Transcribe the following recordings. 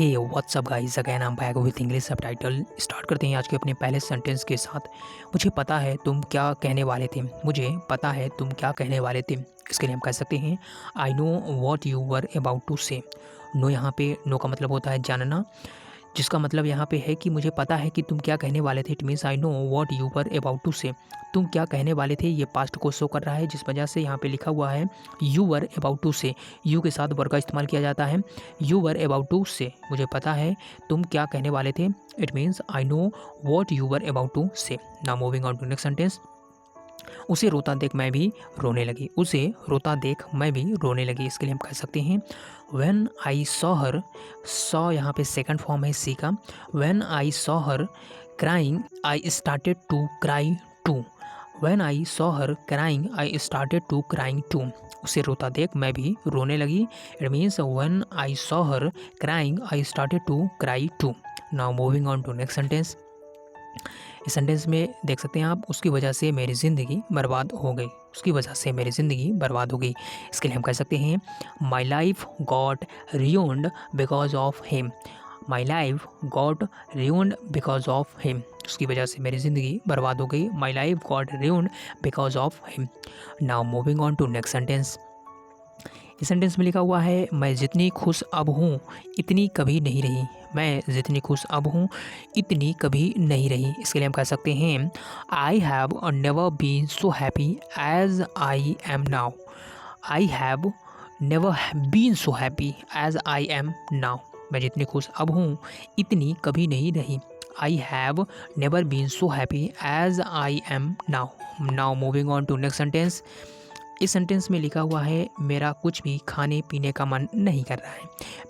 Hey WhatsApp guys, again I am back with English subtitle. Start करते हैं आज के अपने पहले सेंटेंस के साथ। मुझे पता है तुम क्या कहने वाले थे। मुझे पता है तुम क्या कहने वाले थे। इसके लिए हम कह सकते हैं I know what you were about to say. Know यहाँ पे नो का मतलब होता है जानना, जिसका मतलब यहाँ पे है कि मुझे पता है कि तुम क्या कहने वाले थे। It means I know what you were about to say. तुम क्या कहने वाले थे, ये पास्ट को शो कर रहा है, जिस वजह से यहाँ पे लिखा हुआ है यू वर अबाउट टू से। यू के साथ वर का इस्तेमाल किया जाता है। यू वर अबाउट टू से, मुझे पता है तुम क्या कहने वाले थे। It means I know what you were about to say. Now moving on to next sentence. उसे रोता देख मैं भी रोने लगी। उसे रोता देख मैं भी रोने लगी। इसके लिए हम कह सकते हैं when I saw her. Saw यहाँ पे सेकंड फॉर्म है सी का। When I saw her crying I started to cry too. When I saw her crying I started to crying too. उसे रोता देख मैं भी रोने लगी। It means when I saw her crying I started to cry too. Now moving on to next sentence. इस sentence में देख सकते हैं आप, उसकी वजह से मेरी ज़िंदगी बर्बाद हो गई। उसकी वजह से मेरी ज़िंदगी बर्बाद हो गई। इसके लिए हम कह सकते हैं my life got ruined because of him. My life got ruined because of him. उसकी वजह से मेरी ज़िंदगी बर्बाद हो गई। My life got ruined because of him. Now moving on to next sentence. इस सेंटेंस में लिखा हुआ है मैं जितनी खुश अब हूँ इतनी कभी नहीं रही। मैं जितनी खुश अब हूँ इतनी कभी नहीं रही। इसके लिए हम कह सकते हैं I have never been so happy as I am now. I have never been so happy as I am now. मैं जितनी खुश अब हूँ इतनी कभी नहीं रही। I have never been so happy as I am now. Now moving on to next sentence. इस सेंटेंस में लिखा हुआ है मेरा कुछ भी खाने पीने का मन नहीं कर रहा है।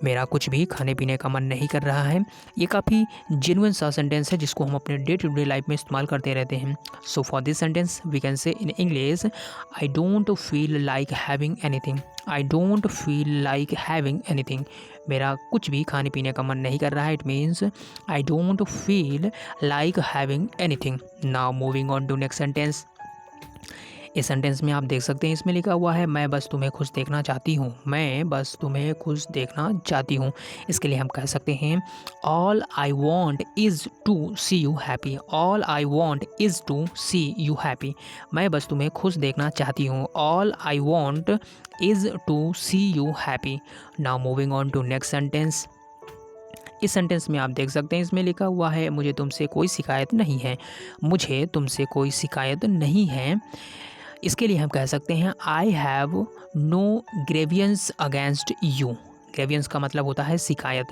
मेरा कुछ भी खाने पीने का मन नहीं कर रहा है। ये काफ़ी जेन्युइन सा सेंटेंस है, जिसको हम अपने डे टू डे लाइफ में इस्तेमाल करते रहते हैं। So for this sentence we can say in English I don't feel like having anything. I don't feel like having anything. मेरा कुछ भी खाने पीने का मन नहीं कर रहा है। It means I don't feel like having anything. Now moving on to next sentence. इस सेंटेंस में आप देख सकते हैं, इसमें लिखा हुआ है मैं बस तुम्हें खुश देखना चाहती हूँ। मैं बस तुम्हें खुश देखना चाहती हूँ। इसके लिए हम कह सकते हैं all I want is to see you happy. All I want is to see you happy. मैं बस तुम्हें खुश देखना चाहती हूँ। All I want is to see you happy. Now moving on to next sentence. इस सेंटेंस में आप देख सकते हैं, इसमें लिखा हुआ है मुझे तुमसे कोई शिकायत नहीं है। मुझे तुमसे कोई शिकायत नहीं है। इसके लिए हम कह सकते हैं I have no grievance against you. Grievance का मतलब होता है शिकायत।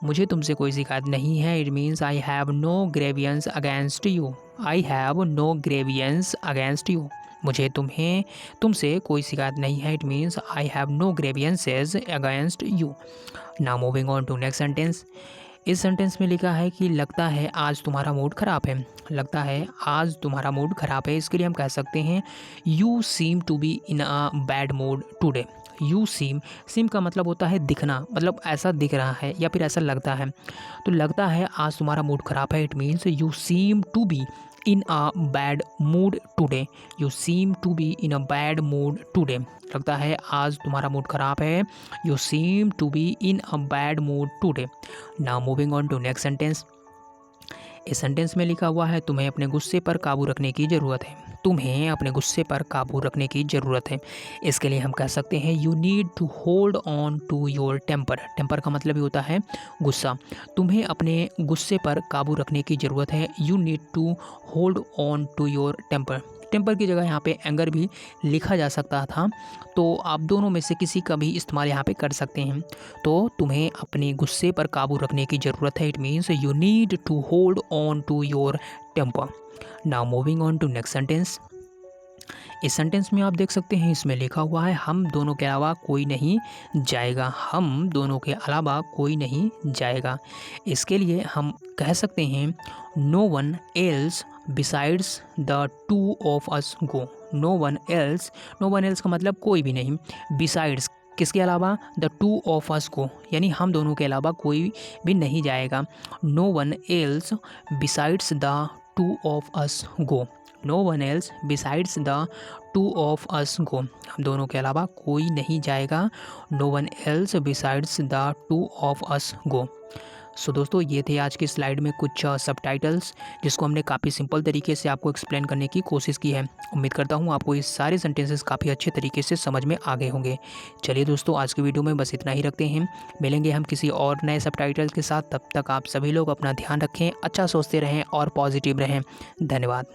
मुझे तुमसे कोई शिकायत नहीं है। It means I have no grievance against you. I have no grievance against you. मुझे तुमसे कोई शिकायत नहीं है। It means I have no grievances against you. Now moving on to next sentence. इस सेंटेंस में लिखा है कि लगता है आज तुम्हारा मूड ख़राब है। लगता है आज तुम्हारा मूड ख़राब है। इसके लिए हम कह सकते हैं you seem to be in a bad mood today. You seem का मतलब होता है दिखना, मतलब ऐसा दिख रहा है या फिर ऐसा लगता है। तो लगता है आज तुम्हारा मूड ख़राब है। It means you seem to be in a bad mood today. You seem to be in a bad mood today. लगता है आज तुम्हारा मूड ख़राब है। You seem to be in a bad mood today. Now moving on to next sentence. इस sentence में लिखा हुआ है तुम्हें अपने गुस्से पर काबू रखने की ज़रूरत है। तुम्हें अपने गुस्से पर काबू रखने की ज़रूरत है। इसके लिए हम कह सकते हैं you need to hold on to your temper. Temper का मतलब ही होता है गुस्सा। तुम्हें अपने गुस्से पर काबू रखने की ज़रूरत है। You need to hold on to your temper. Temper की जगह यहाँ पे एंगर भी लिखा जा सकता था, तो आप दोनों में से किसी का भी इस्तेमाल यहाँ पे कर सकते हैं। तो तुम्हें अपने गुस्से पर काबू रखने की ज़रूरत है। It means you need to hold on to your temper. Now moving on to next sentence. इस सेंटेंस में आप देख सकते हैं, इसमें लिखा हुआ है हम दोनों के अलावा कोई नहीं जाएगा। हम दोनों के अलावा कोई नहीं जाएगा। इसके लिए हम कह सकते हैं no one else besides the two of us go. No one else का मतलब कोई भी नहीं। बिसाइड्स किसके अलावा, the two of us go, यानी हम दोनों के अलावा कोई भी नहीं जाएगा। No one else besides the two of us go. No one else besides the two of us go. हम दोनों के अलावा कोई नहीं जाएगा। No one else besides the two of us गो। सो दोस्तों, ये थे आज की स्लाइड में कुछ सबटाइटल्स जिसको हमने काफ़ी सिंपल तरीके से आपको एक्सप्लेन करने की कोशिश की है। उम्मीद करता हूँ आपको ये सारे सेंटेंसेस काफ़ी अच्छे तरीके से समझ में आ गए होंगे। चलिए दोस्तों, आज की वीडियो में बस इतना ही रखते हैं। मिलेंगे हम किसी और नए सबटाइटल्स के साथ। तब तक आप सभी लोग अपना ध्यान रखें, अच्छा सोचते रहें और पॉजिटिव रहें। धन्यवाद।